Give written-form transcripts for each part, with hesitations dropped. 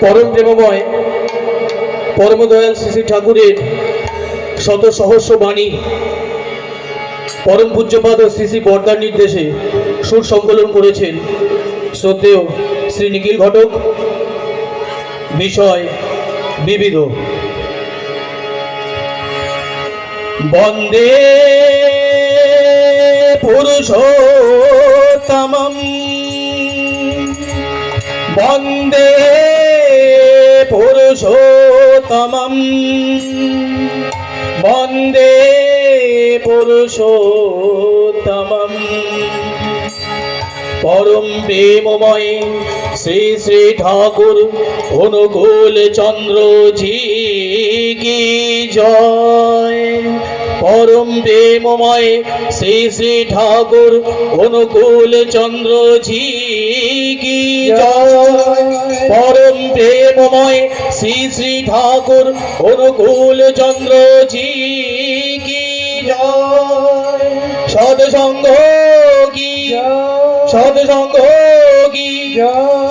পরম প্রেমময় পরমদয়াল শ্রী শ্রী ঠাকুরের শত সহস্র বাণী পরম পূজ্যপাদ ও শ্রী শ্রী বর্দার নির্দেশে সুর সংকলন করেছেন শ্রদ্ধেয় শ্রী নিখিল ঘটক। বিষয় বিবিধ। বন্দে পুরুষোত্তমম বন্দে পুরুষোত্তমম বন্দে পুরুষোত্তমম পরম প্রেমময় শ্রী শ্রী ঠাকুর অনুকূল চন্দ্র জি কি জয়। পরম প্রেমময় শ্রী শ্রী ঠাকুর অনুকূল চন্দ্র জি কি জয়। পরম প্রেমময় শ্রী শ্রী ঠাকুর অনুকূল চন্দ্র জি কি জয়। সৎসঙ্গ কি সৎসঙ্গ কি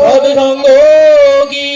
সৎসঙ্গ কি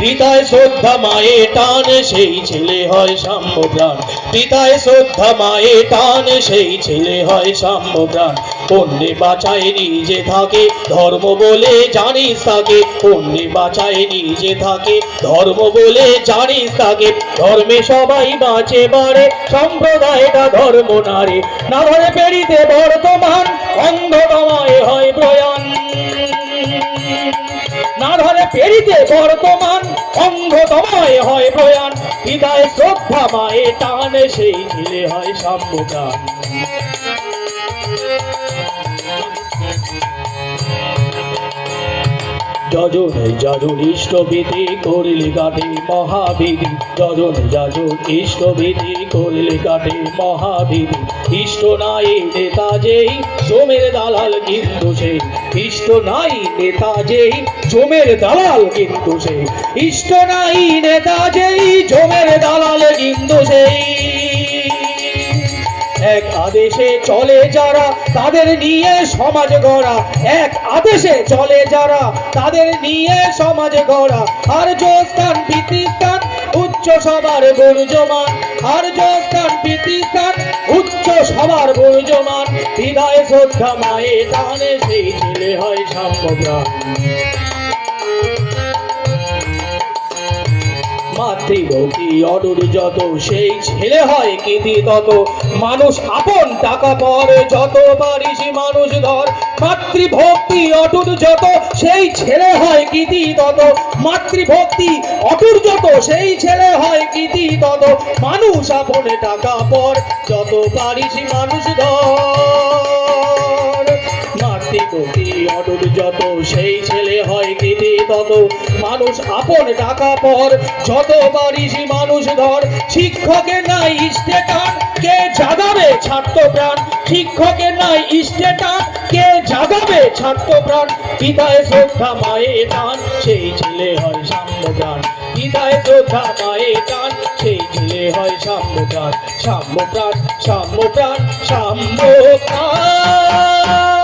পিতায় শ্রদ্ধা মায়ে টান সেই ছেলে হয় সাম্য প্রাণ। পিতায় শ্রদ্ধা মায়ে টান সেই ছেলে হয় সাম্য প্রাণ। অন্যে বাঁচায় নিজে থাকে ধর্ম বলে জানিস তাকে। অন্যে বাঁচায় নিজে থাকে ধর্ম বলে জানিস তাকে। ধর্মে সবাই বাঁচে বাড়ে সম্প্রদায়টা ধর্ম নারে। না ধরে পেরিতে বর্তমান অন্ধতমায় হয় প্রয়াণ। না ধরে পেরিতে বর্তমান অন্ধতমায় হয় প্রয়াণ। হৃদয় শ্রদ্ধা মায়ে টান সেই ছেলে হয় সাম্য প্রাণ। যজন যাজন ইষ্টবিধি করিলে কাটে মহাবিধি। যজন যাজন ইষ্টবিধি করিলে কাটে মহাবিধি। ইষ্ট নাই নেতা যেই জমের দালাল কিন্তু সেই। ইষ্ট নাই নেতা যেই জমের দালাল কিন্তু সেই। ইষ্ট নাই নেতা যেই জমের দালাল কিন্তু সেই। এক আদেশে চলে যারা তাদের নিয়ে সমাজ গড়া। এক আদেশে চলে যারা তাদের নিয়ে সমাজ গড়া। আর্য স্থান পিতৃস্থান উচ্চ সবার বর্জমান। আর্য স্থান পিতৃস্থান উচ্চ সবার বর্জমান। হৃদয় শ্রদ্ধা মায়ে টানে সেই ছেলে হয় সাম্য প্রাণ। মাতৃভক্তি অটুট যত সেই ছেলে হয় কীর্তি তত। মানুষ আপন টাকা পর যত পারিস মানুষ ধর। মাতৃভক্তি অটুট যত সেই ছেলে হয় কীর্তি তত। মাতৃভক্তি অটুট যত সেই ছেলে হয় কীর্তি তত। মানুষ আপন টাকা পর যত পারিস মানুষ ধর। মাতৃভক্তি অটুট যত সেই ছেলে হয় কীর্তি তত। মানুষ আপন টাকা পর যত পারিস মানুষ ধর। শিক্ষকের নাই স্টেটাস কে জাগাবে ছাত্র প্রাণ। শিক্ষকের নাই স্টেটাস কে জাগাবে ছাত্র প্রাণ। পিতায় শ্রদ্ধা মায়ে টান সেই ছেলে হয় সাম্য প্রাণ। পিতায় শ্রদ্ধা মায়ে টান সেই ছেলে হয় সাম্য প্রাণ। সাম্য প্রাণ সাম্য প্রাণ সাম্য প্রাণ।